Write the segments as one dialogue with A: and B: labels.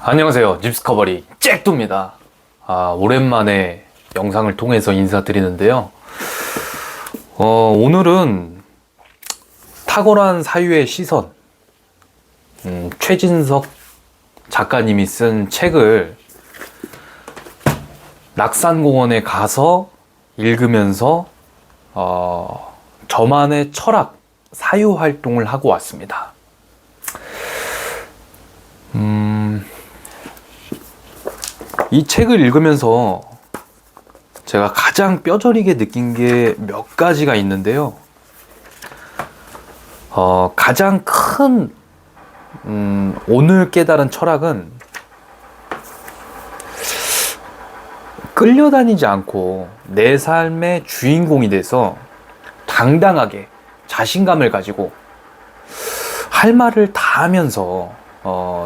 A: 안녕하세요. 집스커버리 잭도입니다. 오랜만에 영상을 통해서 인사드리는데요. 오늘은 탁월한 사유의 시선, 최진석 작가님이 쓴 책을 낙산공원에 가서 읽으면서 저만의 철학, 사유 활동을 하고 왔습니다. 이 책을 읽으면서 제가 가장 뼈저리게 느낀 게 몇 가지가 있는데요. 가장 큰 오늘 깨달은 철학은 끌려다니지 않고 내 삶의 주인공이 돼서 당당하게 자신감을 가지고 할 말을 다 하면서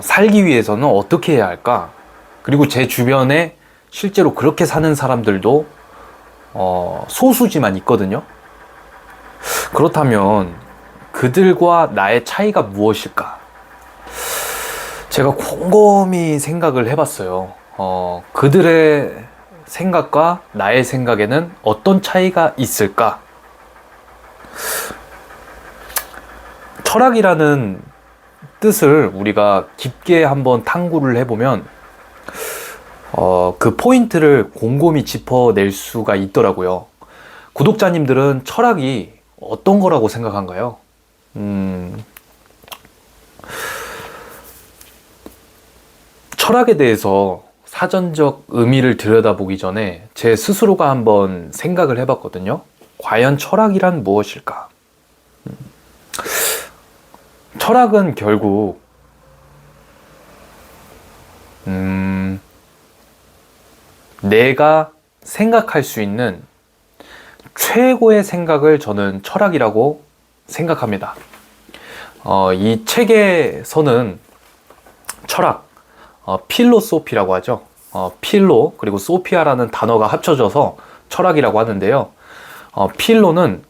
A: 살기 위해서는 어떻게 해야 할까? 그리고 제 주변에 실제로 그렇게 사는 사람들도 소수지만 있거든요. 그렇다면 그들과 나의 차이가 무엇일까? 제가 곰곰이 생각을 해봤어요. 그들의 생각과 나의 생각에는 어떤 차이가 있을까? 철학이라는 뜻을 우리가 깊게 한번 탐구를 해보면 그 포인트를 곰곰이 짚어낼 수가 있더라고요. 구독자님들은 철학이 어떤 거라고 생각한가요? 철학에 대해서 사전적 의미를 들여다보기 전에 제 스스로가 한번 생각을 해봤거든요. 과연 철학이란 무엇일까? 철학은 결국 내가 생각할 수 있는 최고의 생각을 저는 철학이라고 생각합니다. 이 책에서는 철학, 필로소피라고 하죠. 필로 그리고 소피아라는 단어가 합쳐져서 철학이라고 하는데요. 필로는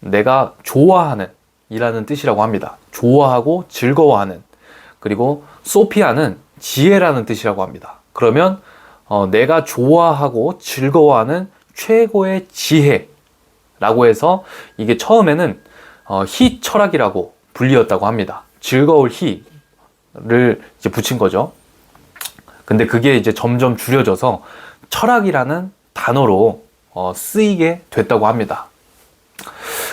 A: 내가 좋아하는 이라는 뜻이라고 합니다. 좋아하고 즐거워하는. 그리고 소피아는 지혜라는 뜻이라고 합니다. 그러면 내가 좋아하고 즐거워하는 최고의 지혜라고 해서 이게 처음에는 희 철학이라고 불리었다고 합니다. 즐거울 희를 이제 붙인 거죠. 근데 그게 이제 점점 줄여져서 철학이라는 단어로 쓰이게 됐다고 합니다.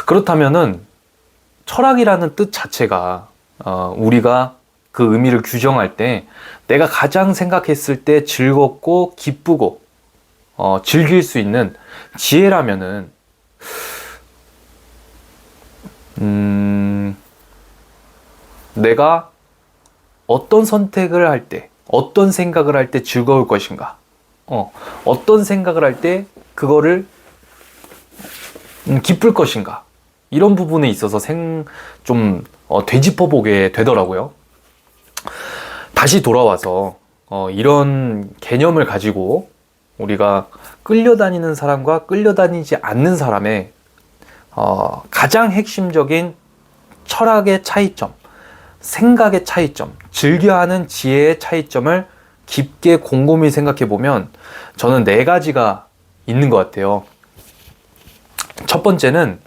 A: 그렇다면은 철학이라는 뜻 자체가 우리가 그 의미를 규정할 때 내가 가장 생각했을 때 즐겁고 기쁘고 즐길 수 있는 지혜라면은 내가 어떤 선택을 할 때, 어떤 생각을 할 때 즐거울 것인가, 어떤 생각을 할 때 그거를 기쁠 것인가, 이런 부분에 있어서 좀 되짚어보게 되더라고요. 다시 돌아와서 이런 개념을 가지고 우리가 끌려다니는 사람과 끌려다니지 않는 사람의 가장 핵심적인 철학의 차이점, 생각의 차이점, 즐겨하는 지혜의 차이점을 깊게 곰곰이 생각해 보면 저는 4가지가 있는 것 같아요. 첫 번째는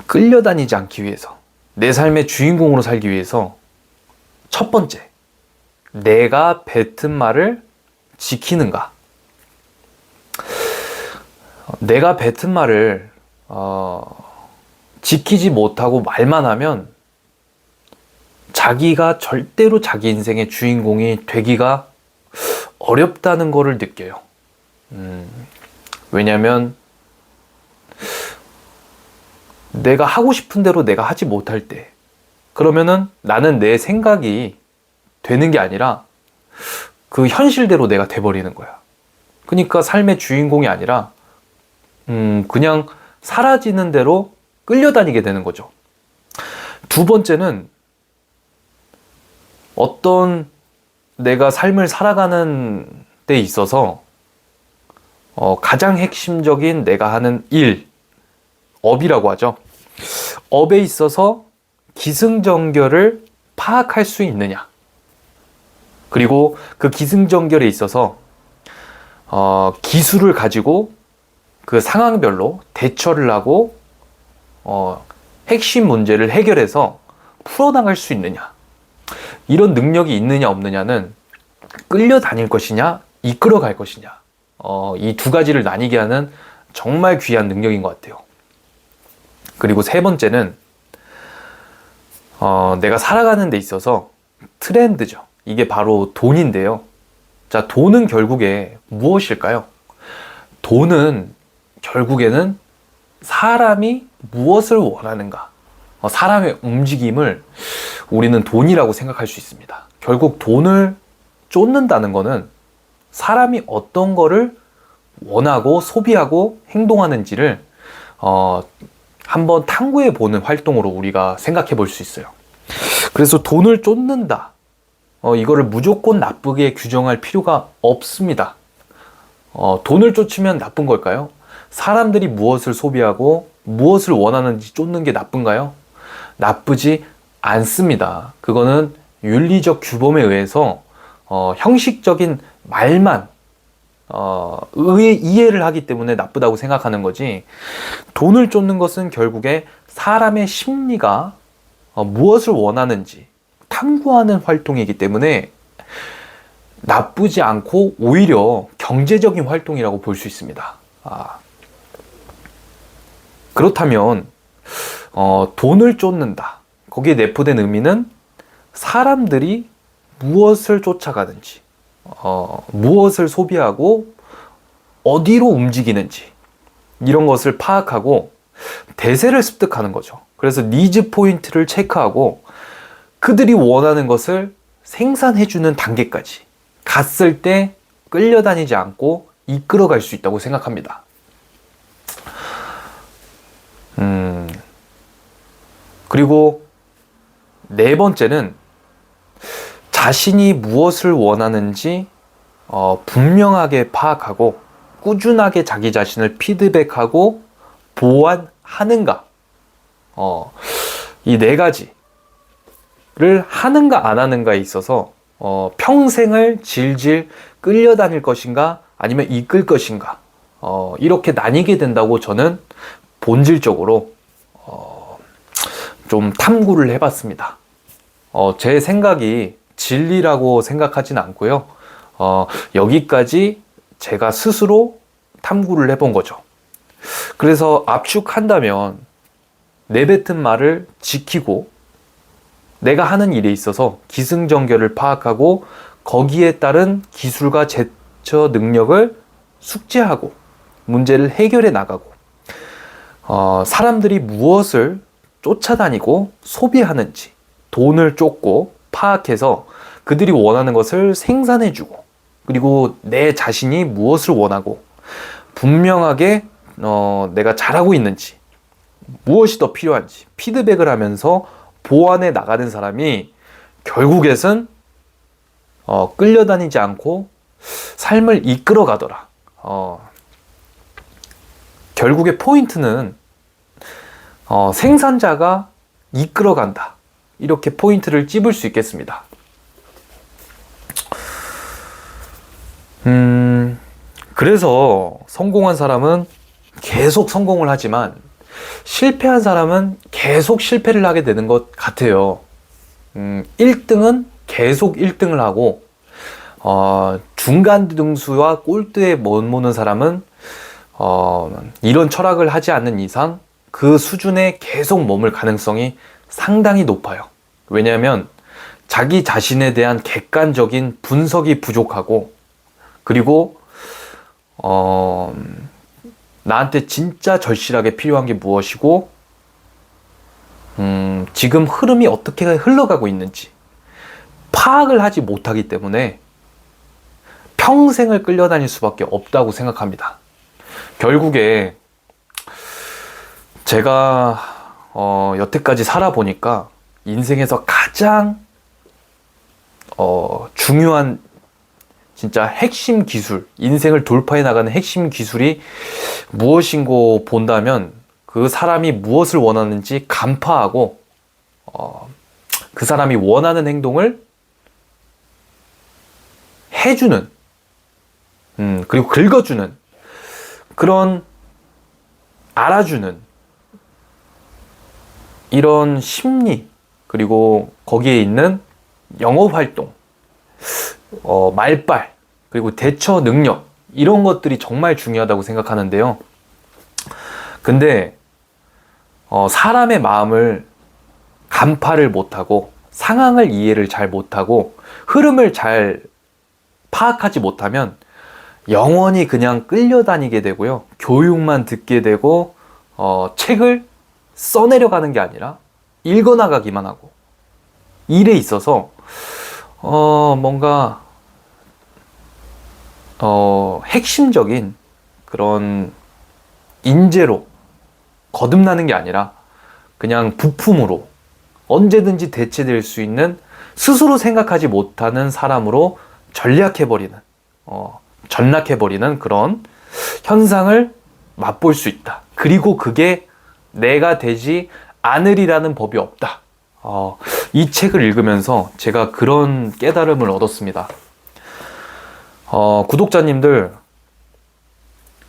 A: 끌려다니지 않기 위해서, 내 삶의 주인공으로 살기 위해서 첫 번째, 내가 뱉은 말을 지키는가? 내가 뱉은 말을 지키지 못하고 말만 하면 자기가 절대로 자기 인생의 주인공이 되기가 어렵다는 거를 느껴요. 왜냐면 내가 하고 싶은 대로 내가 하지 못할 때, 그러면은 나는 내 생각이 되는 게 아니라 그 현실대로 내가 돼버리는 거야. 그러니까 삶의 주인공이 아니라 그냥 사라지는 대로 끌려다니게 되는 거죠. 두 번째는 어떤 내가 삶을 살아가는 데 있어서 가장 핵심적인 내가 하는 일, 업이라고 하죠. 업에 있어서 기승전결을 파악할 수 있느냐. 그리고 그 기승전결에 있어서 기술을 가지고 그 상황별로 대처를 하고 핵심 문제를 해결해서 풀어나갈 수 있느냐. 이런 능력이 있느냐 없느냐는 끌려다닐 것이냐 이끌어갈 것이냐, 이 두 가지를 나뉘게 하는 정말 귀한 능력인 것 같아요. 그리고 세 번째는 내가 살아가는 데 있어서 트렌드죠. 이게 바로 돈인데요. 자, 돈은 결국에 무엇일까요? 돈은 결국에는 사람이 무엇을 원하는가, 사람의 움직임을 우리는 돈이라고 생각할 수 있습니다. 결국 돈을 쫓는다는 거는 사람이 어떤 거를 원하고 소비하고 행동하는지를 한번 탐구해 보는 활동으로 우리가 생각해 볼 수 있어요. 그래서 돈을 쫓는다, 이거를 무조건 나쁘게 규정할 필요가 없습니다. 돈을 쫓으면 나쁜 걸까요? 사람들이 무엇을 소비하고 무엇을 원하는지 쫓는 게 나쁜가요? 나쁘지 않습니다. 그거는 윤리적 규범에 의해서 형식적인 말만 이해를 하기 때문에 나쁘다고 생각하는 거지, 돈을 쫓는 것은 결국에 사람의 심리가 무엇을 원하는지 탐구하는 활동이기 때문에 나쁘지 않고 오히려 경제적인 활동이라고 볼 수 있습니다. 그렇다면 돈을 쫓는다, 거기에 내포된 의미는 사람들이 무엇을 쫓아가는지, 무엇을 소비하고 어디로 움직이는지, 이런 것을 파악하고 대세를 습득하는 거죠. 그래서 니즈 포인트를 체크하고 그들이 원하는 것을 생산해주는 단계까지 갔을 때 끌려다니지 않고 이끌어갈 수 있다고 생각합니다. 그리고 네 번째는 자신이 무엇을 원하는지 분명하게 파악하고 꾸준하게 자기 자신을 피드백하고 보완하는가, 이 네 가지를 하는가 안 하는가에 있어서 평생을 질질 끌려다닐 것인가 아니면 이끌 것인가, 이렇게 나뉘게 된다고 저는 본질적으로 좀 탐구를 해봤습니다. 제 생각이 진리라고 생각하진 않고요. 여기까지 제가 스스로 탐구를 해본 거죠. 그래서 압축한다면 내뱉은 말을 지키고 내가 하는 일에 있어서 기승전결을 파악하고 거기에 따른 기술과 제처 능력을 숙지하고 문제를 해결해 나가고, 사람들이 무엇을 쫓아다니고 소비하는지 돈을 쫓고 파악해서 그들이 원하는 것을 생산해주고, 그리고 내 자신이 무엇을 원하고 분명하게 내가 잘하고 있는지, 무엇이 더 필요한지 피드백을 하면서 보완해 나가는 사람이 결국에는 끌려다니지 않고 삶을 이끌어 가더라. 결국에 포인트는 생산자가 이끌어 간다, 이렇게 포인트를 찝을 수 있겠습니다. 그래서 성공한 사람은 계속 성공을 하지만 실패한 사람은 계속 실패를 하게 되는 것 같아요. 1등은 계속 1등을 하고 중간 등수와 꼴대에 머무는 사람은 이런 철학을 하지 않는 이상 그 수준에 계속 머물 가능성이 상당히 높아요. 왜냐하면 자기 자신에 대한 객관적인 분석이 부족하고, 그리고 나한테 진짜 절실하게 필요한 게 무엇이고 지금 흐름이 어떻게 흘러가고 있는지 파악을 하지 못하기 때문에 평생을 끌려다닐 수밖에 없다고 생각합니다. 결국에 제가 여태까지 살아보니까 인생에서 가장 중요한 진짜 핵심 기술, 인생을 돌파해 나가는 핵심 기술이 무엇인고 본다면 그 사람이 무엇을 원하는지 간파하고 그 사람이 원하는 행동을 해주는, 그리고 긁어주는, 그런 알아주는 이런 심리, 그리고 거기에 있는 영어활동, 말빨, 그리고 대처 능력, 이런 것들이 정말 중요하다고 생각하는데요. 근데 사람의 마음을 간파를 못하고 상황을 이해를 잘 못하고 흐름을 잘 파악하지 못하면 영원히 그냥 끌려다니게 되고요. 교육만 듣게 되고 책을 써내려가는 게 아니라 읽어나가기만 하고, 일에 있어서 뭔가 핵심적인 그런 인재로 거듭나는 게 아니라 그냥 부품으로 언제든지 대체될 수 있는, 스스로 생각하지 못하는 사람으로 전락해버리는 그런 현상을 맛볼 수 있다. 그리고 그게 내가 되지 않으리라는 법이 없다. 이 책을 읽으면서 제가 그런 깨달음을 얻었습니다.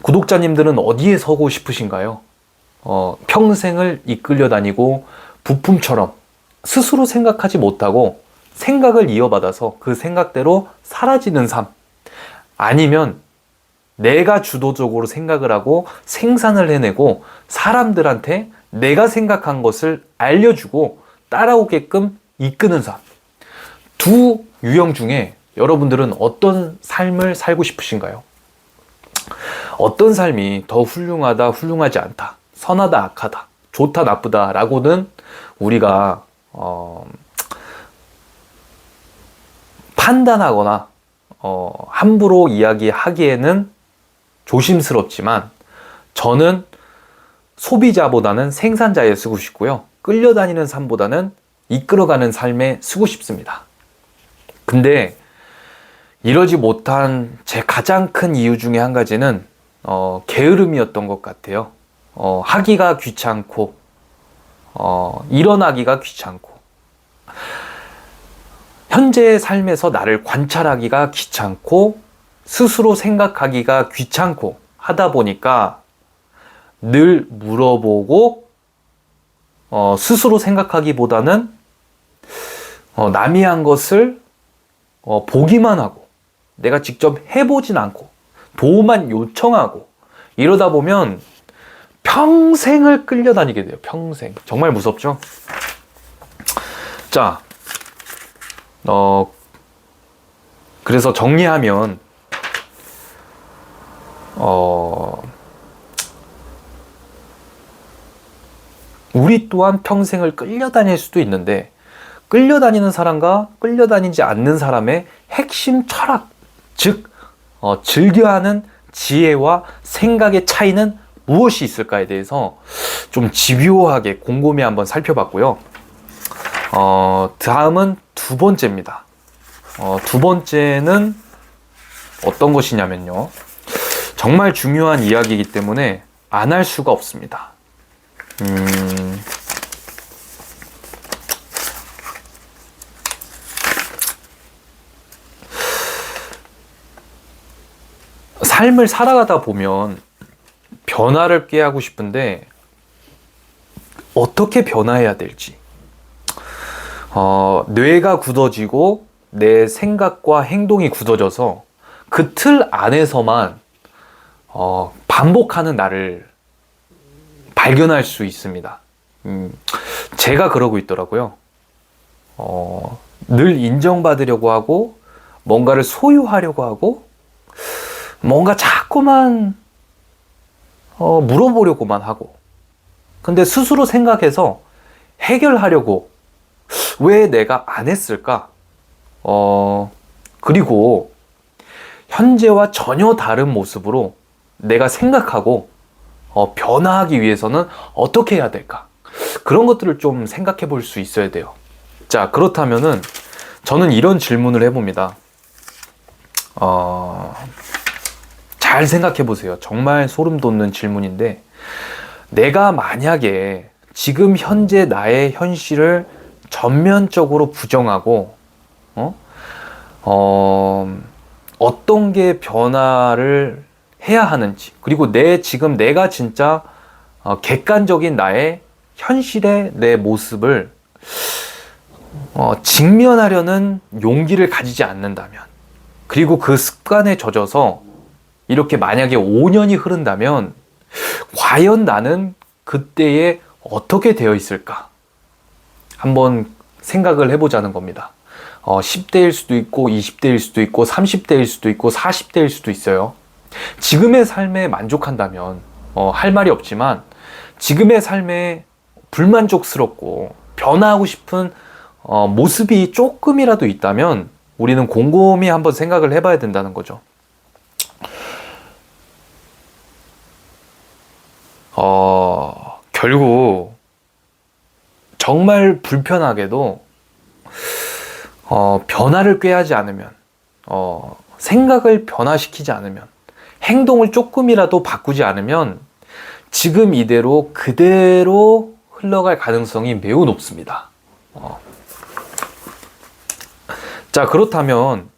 A: 구독자님들은 어디에 서고 싶으신가요? 평생을 이끌려 다니고 부품처럼 스스로 생각하지 못하고 생각을 이어받아서 그 생각대로 사라지는 삶, 아니면 내가 주도적으로 생각을 하고 생산을 해내고 사람들한테 내가 생각한 것을 알려주고 따라오게끔 이끄는 삶. 두 유형 중에 여러분들은 어떤 삶을 살고 싶으신가요? 어떤 삶이 더 훌륭하다, 훌륭하지 않다, 선하다, 악하다, 좋다, 나쁘다 라고는 우리가 판단하거나 함부로 이야기하기에는 조심스럽지만, 저는 소비자보다는 생산자에 쓰고 싶고요, 끌려다니는 삶보다는 이끌어가는 삶에 쓰고 싶습니다. 근데 이러지 못한 제 가장 큰 이유 중에 한 가지는 게으름이었던 것 같아요. 하기가 귀찮고 일어나기가 귀찮고 현재의 삶에서 나를 관찰하기가 귀찮고 스스로 생각하기가 귀찮고 하다 보니까 늘 물어보고 스스로 생각하기보다는 남이 한 것을 보기만 하고 내가 직접 해보진 않고 도움만 요청하고 이러다 보면 평생을 끌려다니게 돼요. 평생. 정말 무섭죠? 자, 그래서 정리하면 우리 또한 평생을 끌려다닐 수도 있는데, 끌려다니는 사람과 끌려다니지 않는 사람의 핵심 철학, 즉 즐겨하는 지혜와 생각의 차이는 무엇이 있을까에 대해서 좀 집요하게 곰곰이 한번 살펴봤고요. 다음은 두 번째입니다. 두 번째는 어떤 것이냐면요, 정말 중요한 이야기이기 때문에 안 할 수가 없습니다. 삶을 살아가다 보면 변화를 꾀하고 싶은데 어떻게 변화해야 될지, 뇌가 굳어지고 내 생각과 행동이 굳어져서 그 틀 안에서만 반복하는 나를 발견할 수 있습니다. 제가 그러고 있더라고요. 늘 인정받으려고 하고 뭔가를 소유하려고 하고 뭔가 자꾸만 물어보려고만 하고, 근데 스스로 생각해서 해결하려고 왜 내가 안 했을까? 그리고 현재와 전혀 다른 모습으로 내가 생각하고 변화하기 위해서는 어떻게 해야 될까? 그런 것들을 좀 생각해 볼 수 있어야 돼요. 자, 그렇다면은 저는 이런 질문을 해봅니다. 잘 생각해 보세요. 정말 소름 돋는 질문인데, 내가 만약에 지금 현재 나의 현실을 전면적으로 부정하고, 어떤 게 변화를 해야 하는지, 그리고 지금 내가 진짜 객관적인 나의 현실의 내 모습을 직면하려는 용기를 가지지 않는다면, 그리고 그 습관에 젖어서 이렇게 만약에 5년이 흐른다면 과연 나는 그때에 어떻게 되어 있을까? 한번 생각을 해보자는 겁니다. 10대일 수도 있고 20대일 수도 있고 30대일 수도 있고 40대일 수도 있어요. 지금의 삶에 만족한다면 할 말이 없지만, 지금의 삶에 불만족스럽고 변화하고 싶은 모습이 조금이라도 있다면 우리는 곰곰이 한번 생각을 해봐야 된다는 거죠. 결국 정말 불편하게도 변화를 꾀하지 않으면, 생각을 변화시키지 않으면, 행동을 조금이라도 바꾸지 않으면 지금 이대로 그대로 흘러갈 가능성이 매우 높습니다. 자, 그렇다면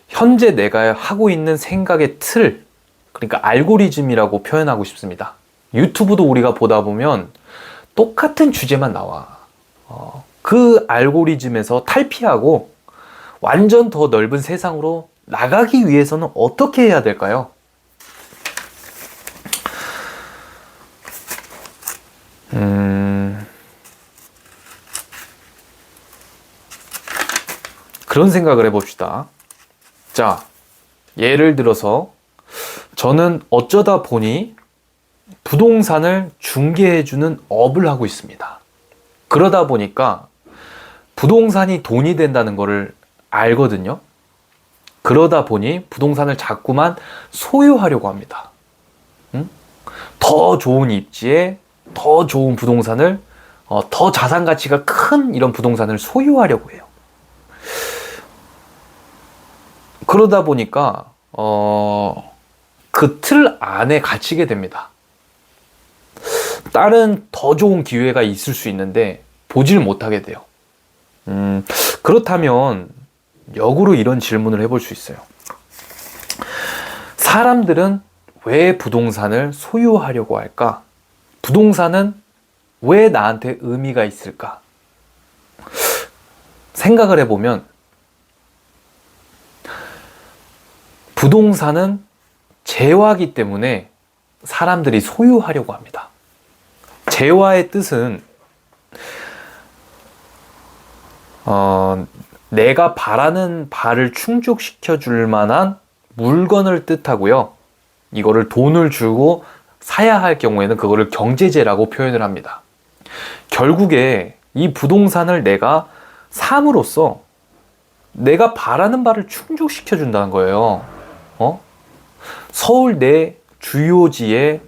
A: 현재 내가 하고 있는 생각의 틀, 그러니까 알고리즘이라고 표현하고 싶습니다. 유튜브도 우리가 보다 보면 똑같은 주제만 나와. 그 알고리즘에서 탈피하고 완전 더 넓은 세상으로 나가기 위해서는 어떻게 해야 될까요? 그런 생각을 해봅시다. 자, 예를 들어서 저는 어쩌다 보니 부동산을 중개해주는 업을 하고 있습니다. 그러다 보니까 부동산이 돈이 된다는 것을 알거든요. 그러다 보니 부동산을 자꾸만 소유하려고 합니다. 더 좋은 입지에 더 좋은 부동산을, 더 자산 가치가 큰 이런 부동산을 소유하려고 해요. 그러다 보니까 그 틀 안에 갇히게 됩니다. 다른 더 좋은 기회가 있을 수 있는데 보질 못하게 돼요. 그렇다면 역으로 이런 질문을 해볼 수 있어요. 사람들은 왜 부동산을 소유하려고 할까? 부동산은 왜 나한테 의미가 있을까? 생각을 해보면 부동산은 재화기 때문에 사람들이 소유하려고 합니다. 재화의 뜻은 내가 바라는 바를 충족시켜 줄 만한 물건을 뜻하고요. 이거를 돈을 주고 사야 할 경우에는 그거를 경제재라고 표현을 합니다. 결국에 이 부동산을 내가 삼으로써 내가 바라는 바를 충족시켜 준다는 거예요. 서울 내 주요지에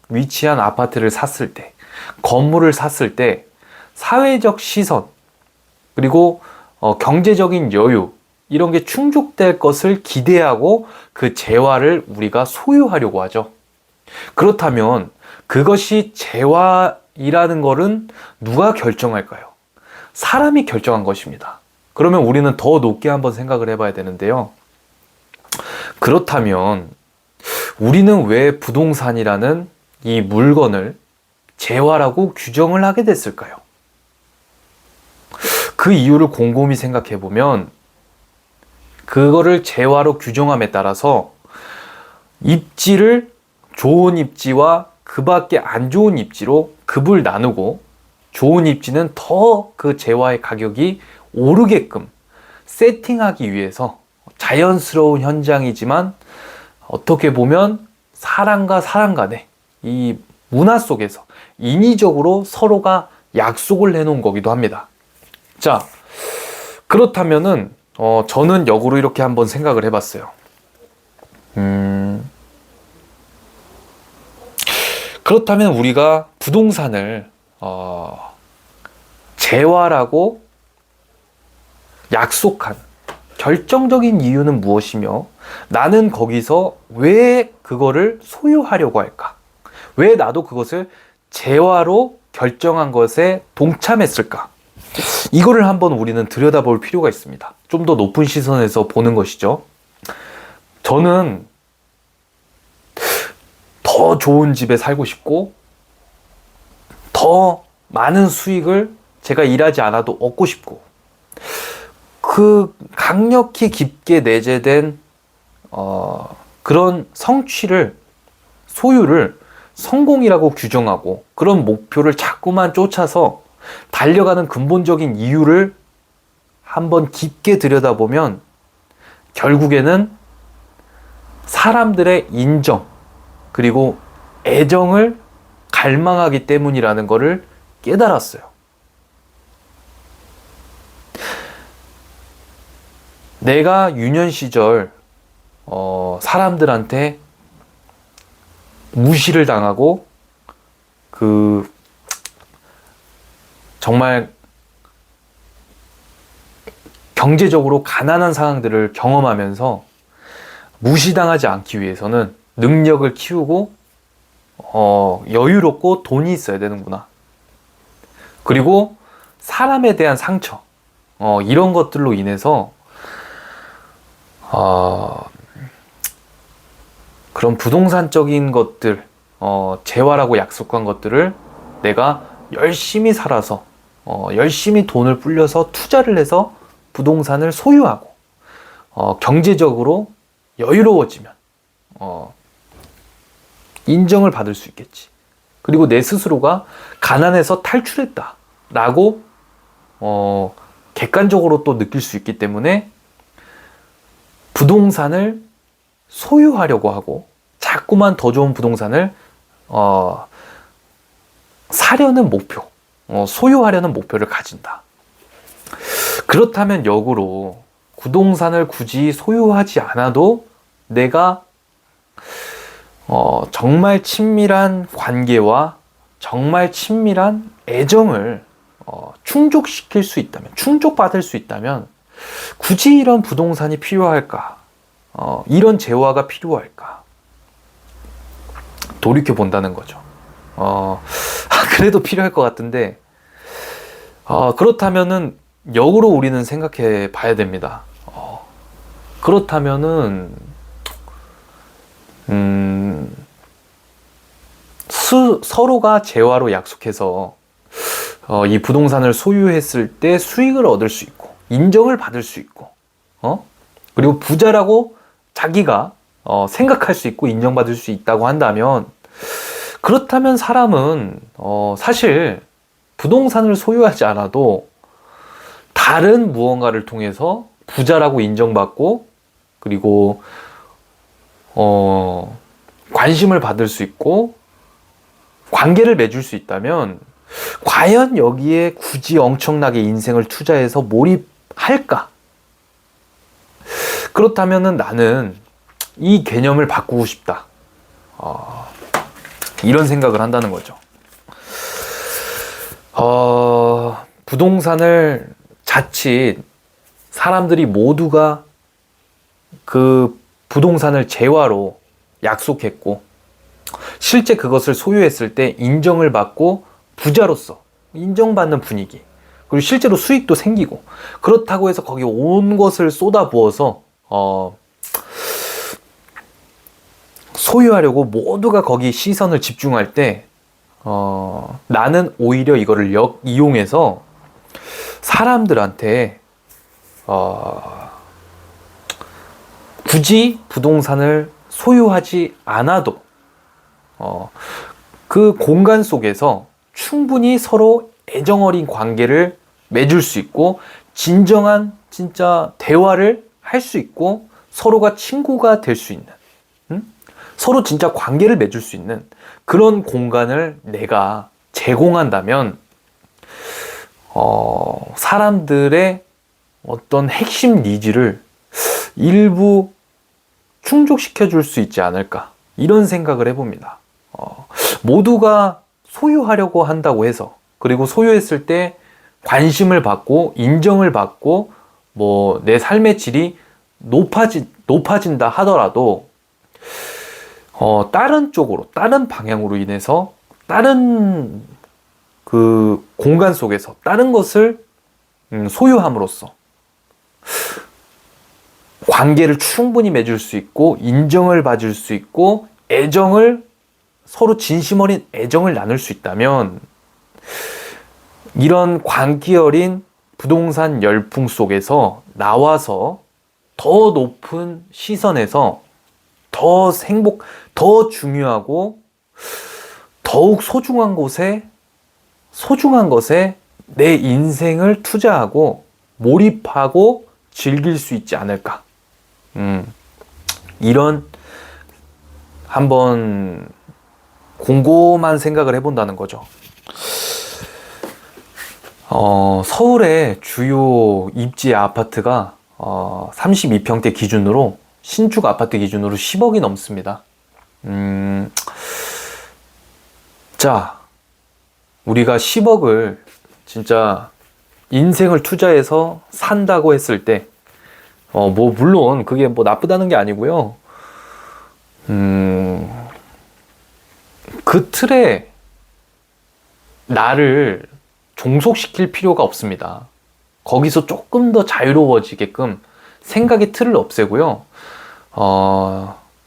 A: 위치한 아파트를 샀을 때, 건물을 샀을 때 사회적 시선, 그리고 경제적인 여유, 이런 게 충족될 것을 기대하고 그 재화를 우리가 소유하려고 하죠. 그렇다면 그것이 재화이라는 것은 누가 결정할까요? 사람이 결정한 것입니다. 그러면 우리는 더 높게 한번 생각을 해봐야 되는데요. 그렇다면 우리는 왜 부동산이라는 이 물건을 재화라고 규정을 하게 됐을까요? 그 이유를 곰곰이 생각해 보면 그거를 재화로 규정함에 따라서 입지를 좋은 입지와 그 밖에 안 좋은 입지로 급을 나누고, 좋은 입지는 더 그 재화의 가격이 오르게끔 세팅하기 위해서, 자연스러운 현장이지만 어떻게 보면 사람과 사람 간의 이 문화 속에서 인위적으로 서로가 약속을 해놓은 거기도 합니다. 자, 그렇다면은 저는 역으로 이렇게 한번 생각을 해봤어요. 그렇다면 우리가 부동산을 재화라고 약속한 결정적인 이유는 무엇이며, 나는 거기서 왜 그거를 소유하려고 할까? 왜 나도 그것을 재화로 결정한 것에 동참했을까? 이거를 한번 우리는 들여다볼 필요가 있습니다. 좀 더 높은 시선에서 보는 것이죠. 저는 더 좋은 집에 살고 싶고, 더 많은 수익을 제가 일하지 않아도 얻고 싶고, 그 강력히 깊게 내재된 그런 성취를, 소유를 성공이라고 규정하고, 그런 목표를 자꾸만 쫓아서 달려가는 근본적인 이유를 한번 깊게 들여다보면 결국에는 사람들의 인정 그리고 애정을 갈망하기 때문이라는 것을 깨달았어요. 내가 유년 시절 사람들한테 무시를 당하고 정말 경제적으로 가난한 상황들을 경험하면서 무시당하지 않기 위해서는 능력을 키우고 여유롭고 돈이 있어야 되는구나. 그리고 사람에 대한 상처 이런 것들로 인해서 그런 부동산적인 것들 재화라고 약속한 것들을 내가 열심히 살아서 열심히 돈을 불려서 투자를 해서 부동산을 소유하고 경제적으로 여유로워지면 인정을 받을 수 있겠지. 그리고 내 스스로가 가난해서 탈출했다 라고 객관적으로 또 느낄 수 있기 때문에 부동산을 소유하려고 하고 자꾸만 더 좋은 부동산을 사려는 목표, 소유하려는 목표를 가진다. 그렇다면 역으로 부동산을 굳이 소유하지 않아도 내가 정말 친밀한 관계와 정말 친밀한 애정을 충족시킬 수 있다면, 충족받을 수 있다면 굳이 이런 부동산이 필요할까? 이런 재화가 필요할까? 돌이켜 본다는 거죠. 그래도 필요할 것 같은데, 그렇다면은 역으로 우리는 생각해 봐야 됩니다. 그렇다면은 서로가 재화로 약속해서 이 부동산을 소유했을 때 수익을 얻을 수 있고 인정을 받을 수 있고 그리고 부자라고 자기가 생각할 수 있고 인정받을 수 있다고 한다면, 그렇다면 사람은 사실 부동산을 소유하지 않아도 다른 무언가를 통해서 부자라고 인정받고 그리고 관심을 받을 수 있고 관계를 맺을 수 있다면 과연 여기에 굳이 엄청나게 인생을 투자해서 몰입할까? 그렇다면은 나는 이 개념을 바꾸고 싶다. 이런 생각을 한다는 거죠. 부동산을 자칫 사람들이 모두가 그 부동산을 재화로 약속했고 실제 그것을 소유했을 때 인정을 받고 부자로서 인정받는 분위기, 그리고 실제로 수익도 생기고, 그렇다고 해서 거기 온 것을 쏟아부어서 소유하려고 모두가 거기 시선을 집중할 때 나는 오히려 이거를 이용해서 사람들한테 굳이 부동산을 소유하지 않아도 그 공간 속에서 충분히 서로 애정 어린 관계를 맺을 수 있고 진정한 진짜 대화를 할 수 있고 서로가 친구가 될 수 있는, 서로 진짜 관계를 맺을 수 있는 그런 공간을 내가 제공한다면 사람들의 어떤 핵심 니즈를 일부 충족시켜 줄 수 있지 않을까, 이런 생각을 해봅니다. 모두가 소유하려고 한다고 해서, 그리고 소유했을 때 관심을 받고 인정을 받고 뭐 내 삶의 질이 높아진다 하더라도 다른 쪽으로, 다른 방향으로 인해서 다른 그 공간 속에서 다른 것을 소유함으로써 관계를 충분히 맺을 수 있고 인정을 받을 수 있고 애정을 서로 진심 어린 애정을 나눌 수 있다면 이런 광기 어린 부동산 열풍 속에서 나와서 더 높은 시선에서 더 중요하고 더욱 소중한 것에 내 인생을 투자하고 몰입하고 즐길 수 있지 않을까. 이런 한번 곰곰한 생각을 해본다는 거죠. 서울의 주요 입지 아파트가 32평대 기준으로 신축 아파트 기준으로 10억이 넘습니다. 자, 우리가 10억을 진짜 인생을 투자해서 산다고 했을 때, 물론 그게 나쁘다는 게 아니고요. 그 틀에 나를 종속시킬 필요가 없습니다. 거기서 조금 더 자유로워지게끔 생각의 틀을 없애고요.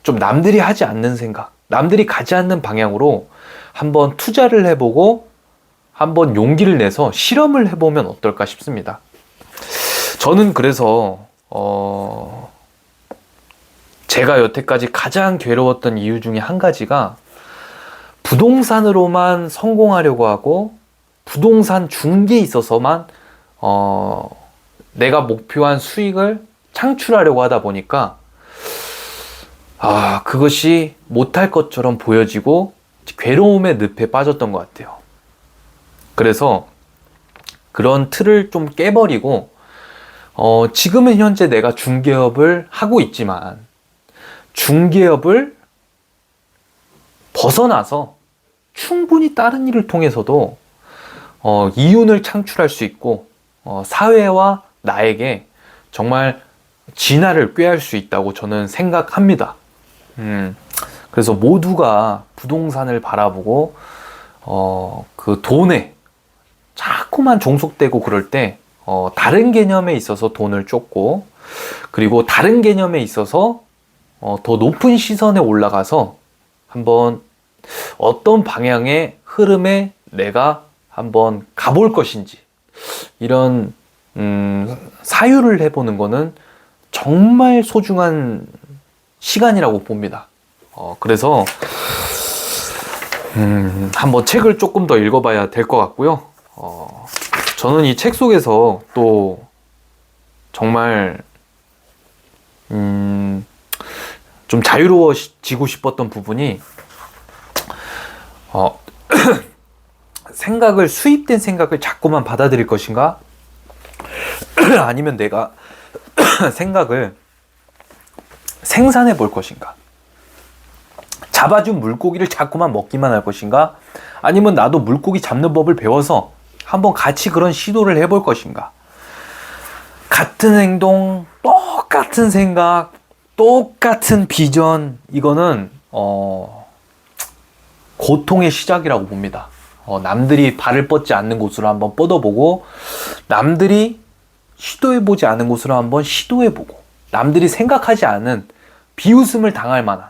A: 좀 남들이 하지 않는 생각, 남들이 가지 않는 방향으로 한번 투자를 해보고 한번 용기를 내서 실험을 해보면 어떨까 싶습니다. 저는 그래서 제가 여태까지 가장 괴로웠던 이유 중에 한 가지가 부동산으로만 성공하려고 하고 부동산 중개에 있어서만 내가 목표한 수익을 창출하려고 하다 보니까 그것이 못할 것처럼 보여지고 괴로움의 늪에 빠졌던 것 같아요. 그래서 그런 틀을 좀 깨버리고 지금은 현재 내가 중개업을 하고 있지만 중개업을 벗어나서 충분히 다른 일을 통해서도 이윤을 창출할 수 있고 사회와 나에게 정말 진화를 꾀할 수 있다고 저는 생각합니다. 그래서 모두가 부동산을 바라보고 그 돈에 자꾸만 종속되고 그럴 때 다른 개념에 있어서 돈을 쫓고 그리고 다른 개념에 있어서 더 높은 시선에 올라가서 한번 어떤 방향의 흐름에 내가 한번 가볼 것인지 이런 사유를 해보는 거는 정말 소중한 시간이라고 봅니다. 그래서 한번 책을 조금 더 읽어봐야 될 것 같고요. 저는 이 책 속에서 또 정말 좀 자유로워지고 싶었던 부분이 수입된 생각을 자꾸만 받아들일 것인가? 아니면 내가 생각을 생산해 볼 것인가? 잡아준 물고기를 자꾸만 먹기만 할 것인가? 아니면 나도 물고기 잡는 법을 배워서 한번 같이 그런 시도를 해볼 것인가? 같은 행동, 똑같은 생각, 똑같은 비전, 이거는 고통의 시작이라고 봅니다. 남들이 발을 뻗지 않는 곳으로 한번 뻗어보고 남들이 시도해보지 않은 곳으로 한번 시도해보고 남들이 생각하지 않은 비웃음을 당할 만한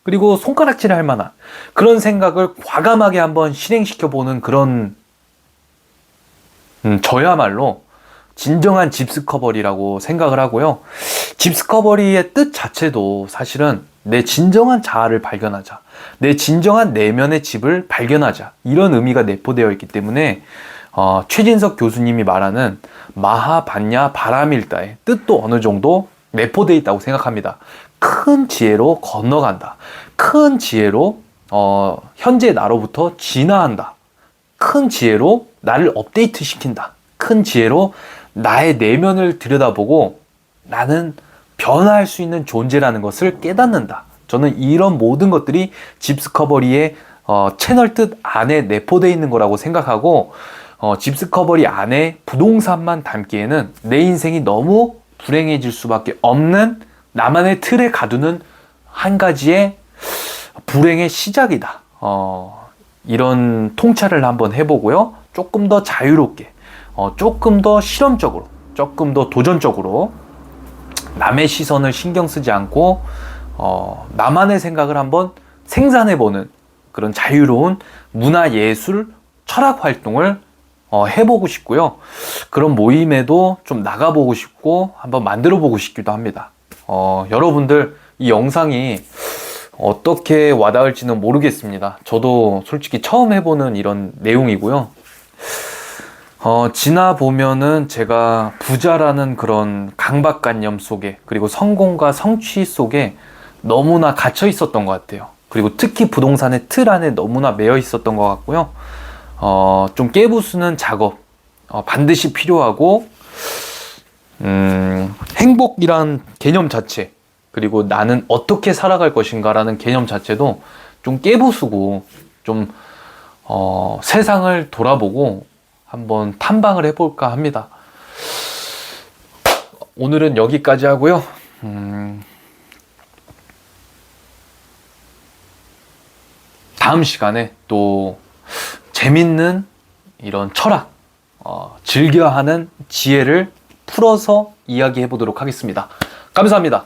A: 그리고 손가락질을 할 만한 그런 생각을 과감하게 한번 실행시켜보는 그런 저야말로 진정한 집스커버리라고 생각을 하고요. 집스커버리의 뜻 자체도 사실은 내 진정한 자아를 발견하자, 내 진정한 내면의 집을 발견하자, 이런 의미가 내포되어 있기 때문에 최진석 교수님이 말하는 마하반야 바라밀다의 뜻도 어느 정도 내포되어 있다고 생각합니다. 큰 지혜로 건너간다. 큰 지혜로 현재 나로부터 진화한다. 큰 지혜로 나를 업데이트 시킨다. 큰 지혜로 나의 내면을 들여다보고 나는 변화할 수 있는 존재라는 것을 깨닫는다. 저는 이런 모든 것들이 집스커버리의 채널 뜻 안에 내포되어 있는 거라고 생각하고 집스커버리 안에 부동산만 담기에는 내 인생이 너무 불행해질 수밖에 없는 나만의 틀에 가두는 한 가지의 불행의 시작이다. 이런 통찰을 한번 해보고요. 조금 더 자유롭게 조금 더 실험적으로, 조금 더 도전적으로 남의 시선을 신경 쓰지 않고 나만의 생각을 한번 생산해보는 그런 자유로운 문화예술 철학 활동을 해보고 싶고요. 그런 모임에도 좀 나가보고 싶고 한번 만들어보고 싶기도 합니다. 여러분들 이 영상이 어떻게 와닿을지는 모르겠습니다. 저도 솔직히 처음 해보는 이런 내용이고요. 지나 보면은 제가 부자라는 그런 강박관념 속에, 그리고 성공과 성취 속에 너무나 갇혀 있었던 것 같아요. 그리고 특히 부동산의 틀 안에 너무나 매여 있었던 것 같고요. 좀 깨부수는 작업 반드시 필요하고, 행복이란 개념 자체, 그리고 나는 어떻게 살아갈 것인가라는 개념 자체도 좀 깨부수고 좀 세상을 돌아보고 한번 탐방을 해볼까 합니다. 오늘은 여기까지 하고요. 다음 시간에 또 재밌는 이런 철학, 즐겨하는 지혜를 풀어서 이야기해 보도록 하겠습니다. 감사합니다.